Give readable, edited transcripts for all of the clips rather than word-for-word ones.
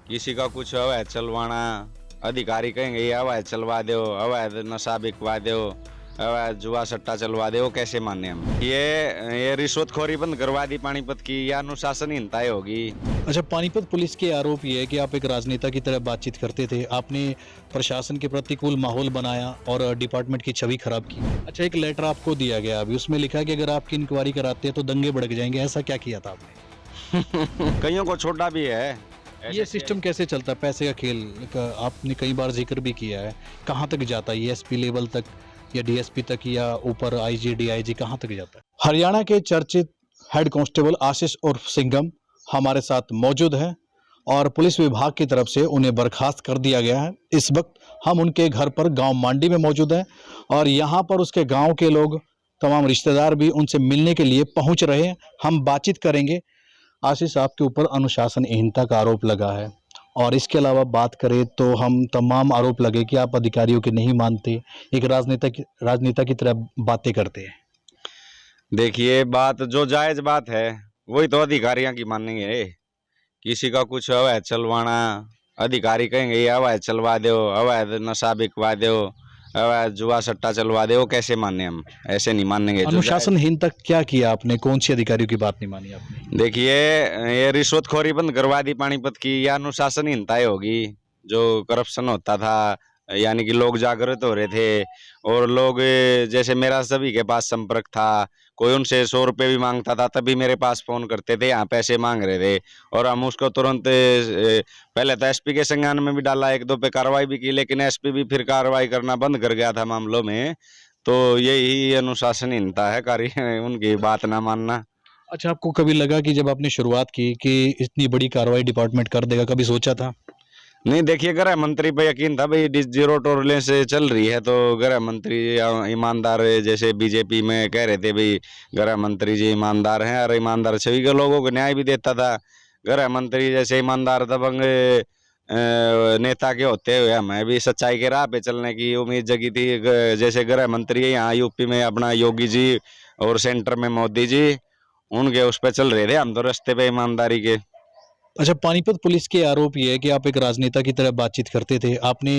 किसी का कुछ अवैध चलवाना, अधिकारी कहेंगे ये अवैध चलवा दो, अवैध नशा बिकवा दो, अवैध जुआ सट्टा चलवा दो, कैसे माने हम? ये रिश्वतखोरी बंद करवा दी पानीपत की, या अनुशासनहीनताएं होगी। अच्छा, पानीपत पुलिस के आरोप ये है कि आप एक राजनेता की तरह बातचीत करते थे। आपने प्रशासन के प्रतिकूल माहौल बनाया और डिपार्टमेंट की छवि खराब की। अच्छा, एक लेटर आपको दिया गया अभी, उसमें लिखा है कि अगर आपकी इंक्वायरी कराते हैं तो दंगे भड़क जाएंगे। ऐसा क्या किया था आपने? कईयों को छोड़ा भी है। ये ऐसे सिस्टम कैसे चलता है? पैसे का खेल का आपने कई बार जिक्र भी किया है। कहाँ तक जाता है ये? एसपी लेवल तक या डीएसपी तक या ऊपर आईजी डीआईजी कहाँ तक जाता है? हरियाणा के चर्चित हेड कांस्टेबल आशीष उर्फ सिंघम हमारे साथ मौजूद हैं और पुलिस विभाग की तरफ से उन्हें बर्खास्त कर दिया गया है। इस वक्त हम उनके घर पर गांव मांडी में मौजूद हैं और यहाँ पर उसके गांव के लोग, तमाम रिश्तेदार भी उनसे मिलने के लिए पहुंच रहे हैं। हम बातचीत करेंगे। आशीष, आपके ऊपर अनुशासनहीनता का आरोप लगा है और इसके अलावा बात करें तो हम तमाम आरोप लगे कि आप अधिकारियों के नहीं मानते, एक राजनेता की तरह बातें करते हैं। देखिए, बात जो जायज बात है वही तो अधिकारियों की मानेंगे। किसी का कुछ अवैध चलवाना, अधिकारी कहेंगे ये अवैध चलवा दो, अवैध नशा बिकवा दो, अवैध जुआ सट्टा चलवा दो, कैसे माने हम? ऐसे नहीं मानेंगे। जो अनुशासनहीनता क्या किया आपने? कौन सी अधिकारियों की बात नहीं मानी आपने? देखिए, ये रिश्वतखोरी बंद करवा दी पानीपत की, या अनुशासनहीनताएं होगी। जो करप्शन होता था, यानी कि लोग जागृत हो रहे थे और लोग जैसे मेरा सभी के पास संपर्क था। कोई उनसे 100 रुपये भी मांगता था तभी मेरे पास फोन करते थे, यहाँ पैसे मांग रहे थे, और हम उसको तुरंत पहले तो एसपी के संज्ञान में भी डाला, एक दो पे कार्रवाई भी की, लेकिन एसपी भी फिर कार्रवाई करना बंद कर गया था मामलों में। तो यही अनुशासनहीनता है, कार्य उनकी बात ना मानना। अच्छा, आपको कभी लगा कि जब आपने शुरुआत की कि इतनी बड़ी कार्रवाई डिपार्टमेंट कर देगा, कभी सोचा था? नहीं, देखिए, गृह मंत्री पे यकीन था भाई, जीरो टॉलरेंस से चल रही है, तो गृह मंत्री ईमानदार, जैसे बीजेपी में कह रहे थे भाई गृह मंत्री जी ईमानदार हैं, और ईमानदार सभी के लोगों को न्याय भी देता था। गृह मंत्री जैसे ईमानदार दबंग नेता के होते हुए हमें भी सच्चाई के राह पे चलने की उम्मीद जगी थी। जैसे गृह मंत्री है यहाँ यूपी में अपना योगी जी, और सेंटर में मोदी जी, उनके उस पर चल रहे थे हम तो रास्ते पे ईमानदारी के। अच्छा, पानीपत पुलिस के आरोप ये है कि आप एक राजनेता की तरह बातचीत करते थे। आपने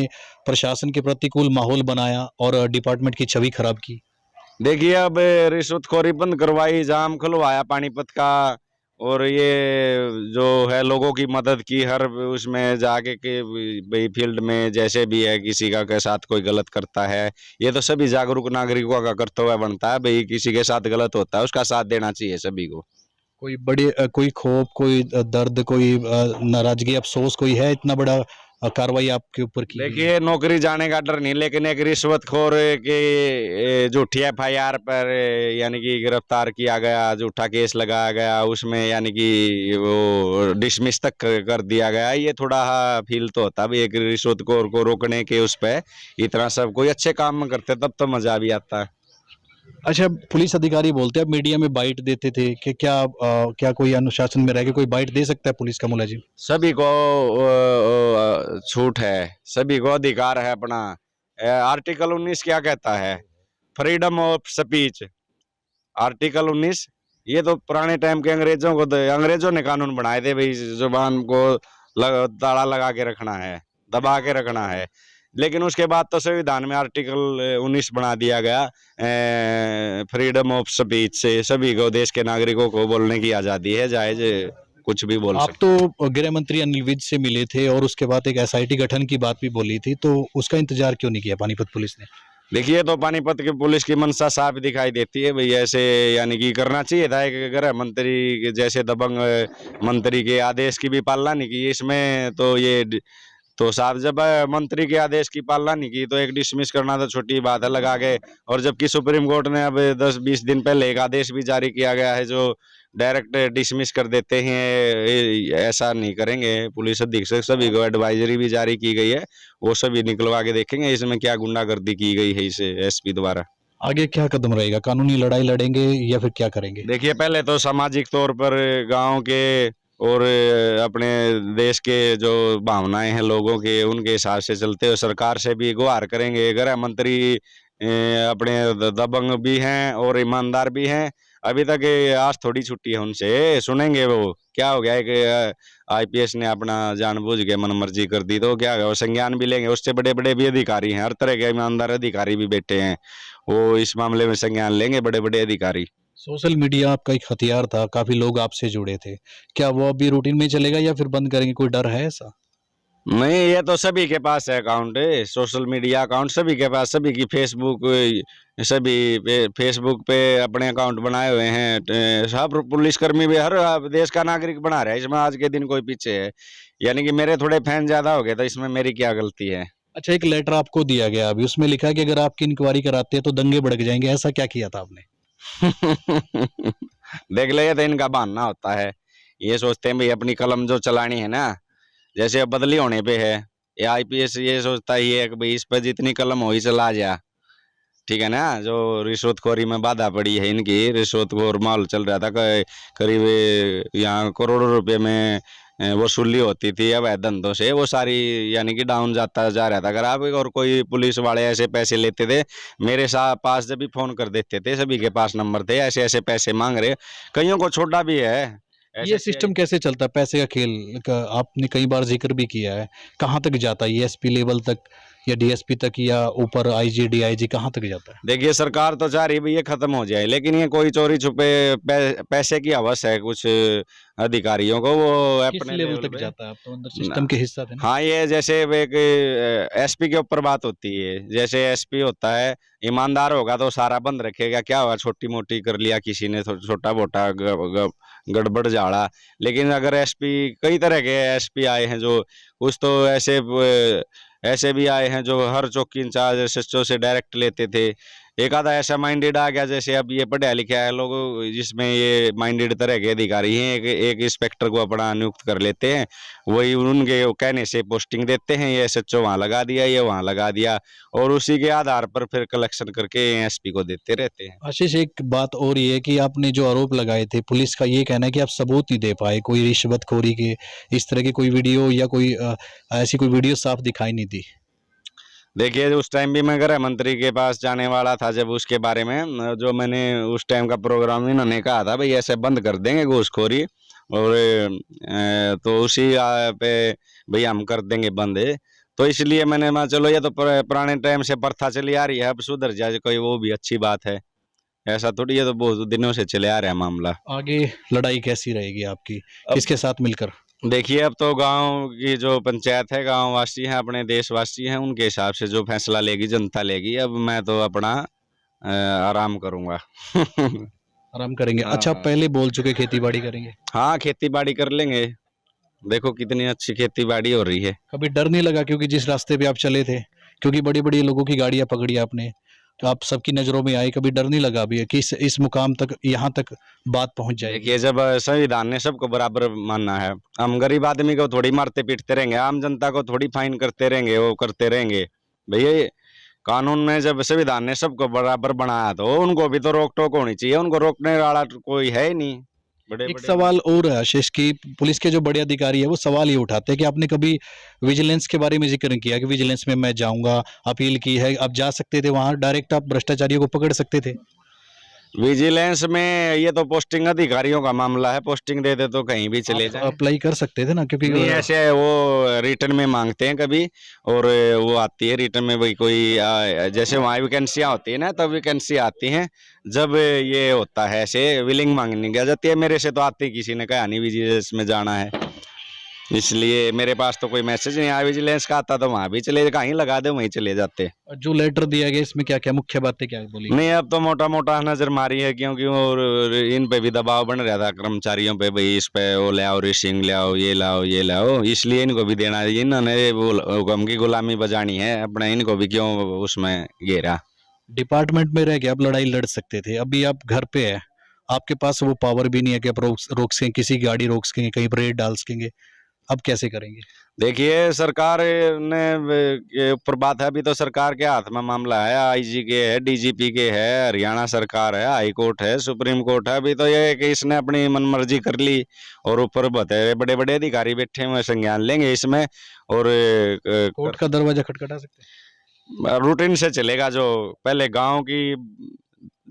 प्रशासन के प्रतिकूल माहौल बनाया और डिपार्टमेंट की छवि खराब की। देखिए, अब रिश्वतखोरी बंद करवाई, जाम खुलवाया पानीपत का, और ये जो है लोगों की मदद की हर उसमें जाके के भाई फील्ड में जैसे भी है किसी का के साथ कोई गलत करता है, ये तो सभी जागरूक नागरिकों का कर्तव्य बनता है भाई, किसी के साथ गलत होता है उसका साथ देना चाहिए सभी को। कोई बड़े कोई खौफ, कोई दर्द, कोई नाराजगी, अफसोस कोई है? इतना बड़ा कार्रवाई आपके ऊपर की गई है। देखिए, नौकरी जाने का डर नहीं, लेकिन एक रिश्वतखोर के झूठी एफआईआर पर यानी कि गिरफ्तार किया गया, झूठा केस लगाया गया उसमें, यानी कि वो डिसमिस तक कर दिया गया। ये थोड़ा फील तो होता भी, एक रिश्वतखोर को रोकने के उस पे इतना सब कोई अच्छे काम करते तब तो मजा भी आता है। अच्छा, पुलिस अधिकारी बोलते हैं आप मीडिया में बाइट देते थे कि क्या कोई अनुशासन में रह के कोई बाइट दे सकता है पुलिस का मुलाजिम? सभी को छूट है, सभी को अधिकार है अपना। आर्टिकल 19 क्या कहता है? Freedom of speech. आर्टिकल 19, ये तो पुराने टाइम के अंग्रेजों ने कानून बनाए थे भाई, जुबान को ताला लगा के रखना है, दबा के रखना है। लेकिन उसके बाद तो संविधान में आर्टिकल 19 बना दिया गया, फ्रीडम ऑफ स्पीच से सभी को, देश के नागरिकों को बोलने की आजादी है, जायज कुछ भी बोल आप सकते। तो गृह मंत्री अनिल विज से मिले थे और उसके बाद एक एसआईटी गठन की बात भी बोली थी, तो उसका इंतजार क्यों नहीं किया पानीपत पुलिस ने? देखिए, तो पानीपत की पुलिस की मंशा साफ दिखाई देती है भाई, ऐसे यानी कि करना चाहिए था, एक गृह मंत्री के जैसे दबंग मंत्री के आदेश की भी पालना नहीं की इसमें, तो ये तो साहब जब मंत्री के आदेश की पालना नहीं की तो एक डिसमिस करना तो छोटी बात है लगा के। और जबकि सुप्रीम कोर्ट ने अब 10-20 दिन पहले एक आदेश भी जारी किया गया है जो डायरेक्ट डिसमिस कर देते हैं, ऐसा नहीं करेंगे। पुलिस अधीक्षक सभी को एडवाइजरी भी जारी की गई है, वो सभी निकलवा के देखेंगे इसमें क्या गुंडागर्दी की गई है इसे एसपी द्वारा। आगे क्या कदम रहेगा? कानूनी लड़ाई लड़ेंगे या फिर क्या करेंगे? देखिए, पहले तो सामाजिक तौर पर गांव के और अपने देश के जो भावनाएं हैं लोगों के, उनके हिसाब से चलते हुए सरकार से भी गुहार करेंगे। गृह मंत्री अपने दबंग भी हैं और ईमानदार भी हैं, अभी तक आज थोड़ी छुट्टी है उनसे, सुनेंगे वो क्या हो गया है कि आईपीएस ने अपना जानबूझ के मनमर्जी कर दी तो क्या वो संज्ञान भी लेंगे। उससे बड़े बड़े भी अधिकारी हैं, हर तरह के ईमानदार अधिकारी भी बैठे हैं, वो इस मामले में संज्ञान लेंगे, बड़े बड़े अधिकारी। सोशल मीडिया आपका एक हथियार था, काफी लोग आपसे जुड़े थे, क्या वो अभी रूटीन में चलेगा या फिर बंद करेंगे, कोई डर है ऐसा? नहीं, ये तो सभी के पास है अकाउंट, सोशल मीडिया अकाउंट सभी के पास, सभी की फेसबुक, सभी फेसबुक पे अपने अकाउंट बनाए हुए हैं। सब पुलिसकर्मी भी हर देश का नागरिक बना रहा है, इसमें आज के दिन कोई पीछे है? यानी कि मेरे थोड़े फैन ज्यादा हो गए तो इसमें मेरी क्या गलती है? अच्छा, एक लेटर आपको दिया गया अभी, उसमें लिखा है कि अगर आपकी इंक्वायरी कराते हैं तो दंगे भड़क जाएंगे, ऐसा क्या किया था आपने? देख ले, ये तो इनका बहाना होता है। ये सोचते हैं भाई अपनी कलम जो चलानी है ना, जैसे अब बदली होने पे है, ये आईपीएस ये सोचता ही है कि भाई इस पर जितनी कलम हो ही चला जा, ठीक है ना। जो रिश्वतखोरी में बाधा पड़ी है इनकी, रिश्वतखोर माहौल चल रहा था, करीब यहाँ करोड़ों रुपए में वसूली होती थी अब धंधों से, वो सारी यानी कि डाउन जाता जा रहा था ग्राफ। और कोई पुलिस वाले ऐसे पैसे लेते थे, मेरे साथ पास जब भी फोन कर देते थे, सभी के पास नंबर थे, ऐसे ऐसे पैसे मांग रहे, कईयों को छोड़ा भी है ये ऐसे सिस्टम कैसे चलता है, पैसे का खेल का आपने कई बार जिक्र भी किया है, कहाँ तक जाता है ये, एसपी लेवल तक या डीएसपी तक या ऊपर आईजी डीआईजी, कहाँ तक जाता है? देखिए, सरकार तो चाह रही है ये खत्म हो जाए, लेकिन ये कोई चोरी छुपे पैसे की हवस है कुछ अधिकारियों को, वो किस अपने लेवल लेवल तक पे। जाता है? आप तो अंदर सिस्टम के हिस्सा थे ना। हाँ, ये जैसे एक एसपी के ऊपर बात होती है, जैसे एसपी होता है, ईमानदार होगा तो सारा बंद रखेगा, क्या हुआ छोटी मोटी कर लिया किसी ने, छोटा मोटा गड़बड़ झाड़ा। लेकिन अगर एसपी, कई तरह के एसपी आए हैं, जो कुछ तो ऐसे भी आए हैं जो हर चौकी इंचार्ज एसएचओ से डायरेक्ट लेते थे। एक आधा ऐसा माइंडेड आ गया, जैसे अब ये पढ़ा लिखा है लोग, जिसमें ये माइंडेड तरह के अधिकारी हैं, एक इंस्पेक्टर को अपना नियुक्त कर लेते हैं, वही उनके कहने से पोस्टिंग देते हैं, ये एसएचओ वहाँ लगा दिया, ये वहाँ लगा दिया, और उसी के आधार पर फिर कलेक्शन करके एसपी को देते रहते हैं। आशीष, एक बात और ये है कि आपने जो आरोप लगाए थे, पुलिस का ये कहना है कि आप सबूत नहीं दे पाए, कोई रिश्वतखोरी के इस तरह की कोई वीडियो या कोई ऐसी कोई वीडियो साफ दिखाई नहीं दी। देखिए, उस टाइम भी मैं गृह मंत्री के पास जाने वाला था, जब उसके बारे में जो मैंने उस टाइम का प्रोग्राम, इन्होंने कहा था भाई ऐसे बंद कर देंगे घूसखोरी, और तो उसी पे भाई हम कर देंगे बंद। तो इसलिए मैंने मैं चलो, ये तो पुराने टाइम से प्रथा चली आ रही है, अब सुधर जाए कोई वो भी अच्छी बात है, ऐसा थोड़ी, ये तो बहुत दिनों से चले आ रहा है मामला। आगे लड़ाई कैसी रहेगी आपकी, अब किसके साथ मिलकर? देखिए, अब तो गांव की जो पंचायत है, गांव वासी हैं, अपने देशवासी हैं, उनके हिसाब से जो फैसला लेगी जनता लेगी। अब मैं तो अपना आराम करूंगा। आराम करेंगे। अच्छा, आप हाँ, पहले बोल चुके खेती बाड़ी करेंगे, हाँ, खेती बाड़ी कर लेंगे, देखो कितनी अच्छी खेती बाड़ी हो रही है। कभी डर नहीं लगा क्योंकि जिस रास्ते पे आप चले थे, क्योंकि बड़ी बड़ी लोगों की गाड़ियां पकड़ी आपने, तो आप सबकी नजरों में आए, कभी डर नहीं लगा अभी कि इस मुकाम तक, यहाँ तक बात पहुंच जाएगी? देखिए, जब संविधान ने सबको बराबर मानना है, हम गरीब आदमी को थोड़ी मारते पीटते रहेंगे, आम जनता को थोड़ी फाइन करते रहेंगे, वो करते रहेंगे भैया। ये कानून में जब संविधान ने सबको बराबर बनाया तो उनको भी तो रोक टोक होनी चाहिए, उनको रोकने वाला तो कोई है ही नहीं, बड़े एक बड़े सवाल और है आशीष की, पुलिस के जो बड़े अधिकारी है वो सवाल ये उठाते हैं कि आपने कभी विजिलेंस के बारे में जिक्र नहीं किया कि विजिलेंस में मैं जाऊंगा, अपील की है, आप जा सकते थे वहां डायरेक्ट, आप भ्रष्टाचारियों को पकड़ सकते थे। विजिलेंस में ये तो पोस्टिंग अधिकारियों का मामला है, पोस्टिंग दे दे तो कहीं भी चले आप जाएं। अप्लाई कर सकते थे ना, क्योंकि नहीं, ऐसे वो रिटर्न में मांगते हैं कभी, और वो आती है रिटर्न में, भाई कोई जैसे वहाँ वैकेंसियाँ होती है ना, तब वैकेंसी आती हैं, जब ये होता है ऐसे विलिंग मांगनी की जाती है। मेरे से तो आती, किसी ने कहा नहीं विजिलेंस में जाना है, इसलिए मेरे पास तो कोई मैसेज नहीं आया विजिलेंस का, आता तो वहाँ भी चले, कहीं लगा दे वहीं चले जाते। जो लेटर दिया गया इसमें क्या क्या मुख्य बातें क्या बोली? नहीं, अब तो मोटा मोटा नजर मारी है, क्योंकि और इन पे भी दबाव बन रहा था कर्मचारियों पे, भाई इस पे वो ले आओ, रिशिंग ले आओ, ये लाओ ये लाओ, इसलिए इनको भी देना है। इन्होंने वो हुक्म की गुलामी बजानी है अपने, इनको भी क्यों उसमें घेरा। डिपार्टमेंट में रह के आप लड़ाई लड़ सकते थे, अभी आप घर पे है, आपके पास वो पावर भी नहीं है कि आप रोक सकें, किसी की गाड़ी रोक सकेंगे, कहीं पर रेड डाल सकेंगे, अब कैसे करेंगे? देखिए, सरकार ने के ऊपर बात है, अभी तो सरकार के हाथ में मामला है, आईजी के है, डीजीपी के है, हरियाणा सरकार है, हाई कोर्ट है, सुप्रीम कोर्ट है। अभी तो ये है कि इसने अपनी मनमर्जी कर ली, और ऊपर बते बड़े बड़े अधिकारी बैठे हुए संज्ञान लेंगे इसमें, और कोर्ट का दरवाजा खटखटा सकते हैं? रूटीन से चलेगा, जो पहले गांव की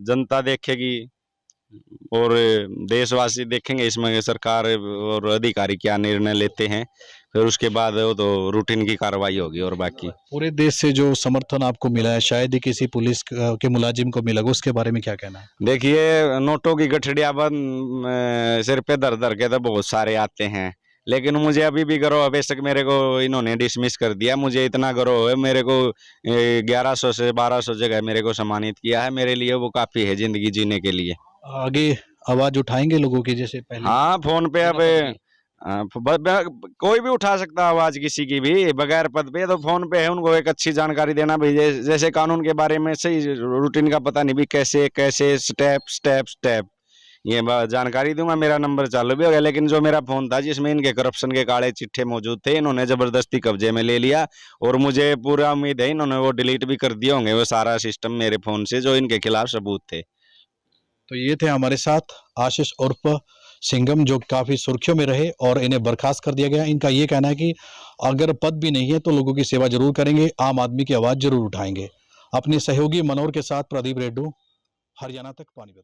जनता देखेगी, और देशवासी देखेंगे इसमें सरकार और अधिकारी क्या निर्णय लेते हैं, फिर उसके बाद वो तो रूटीन की कार्रवाई होगी। और बाकी पूरे देश से जो समर्थन आपको मिला है शायद ही किसी पुलिस के मुलाजिम को मिला, उसके बारे में क्या कहना है? देखिए, नोटों की गठड़िया सिर पे धर धर के तो बहुत सारे आते हैं, लेकिन मुझे अभी भी गर्व है। बेशक मेरे को इन्होंने डिसमिस कर दिया, मुझे इतना गर्व है। मेरे को 1100 से 1200 जगह मेरे को सम्मानित किया है, मेरे लिए वो काफ़ी है ज़िंदगी जीने के लिए। आगे आवाज उठाएंगे लोगों की जैसे पहले? हाँ, फ़ोन पे अब बिना पद के। कोई भी उठा सकता है आवाज़ किसी की भी, बगैर पद पे। तो फ़ोन पे है, उनको एक अच्छी जानकारी देना भाई, जैसे कानून के बारे में सही रूटीन का पता नहीं भी, कैसे कैसे स्टेप स्टेप स्टेप ये जानकारी दूंगा। मेरा नंबर चालू भी हो गया, लेकिन जो मेरा फ़ोन था जिसमें इनके करप्शन के काले चिट्ठे मौजूद थे, इन्होंने ज़बरदस्ती कब्जे में ले लिया। और मुझे पूरा उम्मीद है इन्होंने वो डिलीट भी कर दिए होंगे, वो सारा सिस्टम मेरे फ़ोन से जो इनके खिलाफ सबूत थे। तो ये थे हमारे साथ आशीष उर्फ सिंघम, जो काफी सुर्खियों में रहे और इन्हें बर्खास्त कर दिया गया। इनका ये कहना है कि अगर पद भी नहीं है तो लोगों की सेवा जरूर करेंगे, आम आदमी की आवाज जरूर उठाएंगे। अपने सहयोगी मनोहर के साथ प्रदीप रेड्डू, हरियाणा तक पानीपत।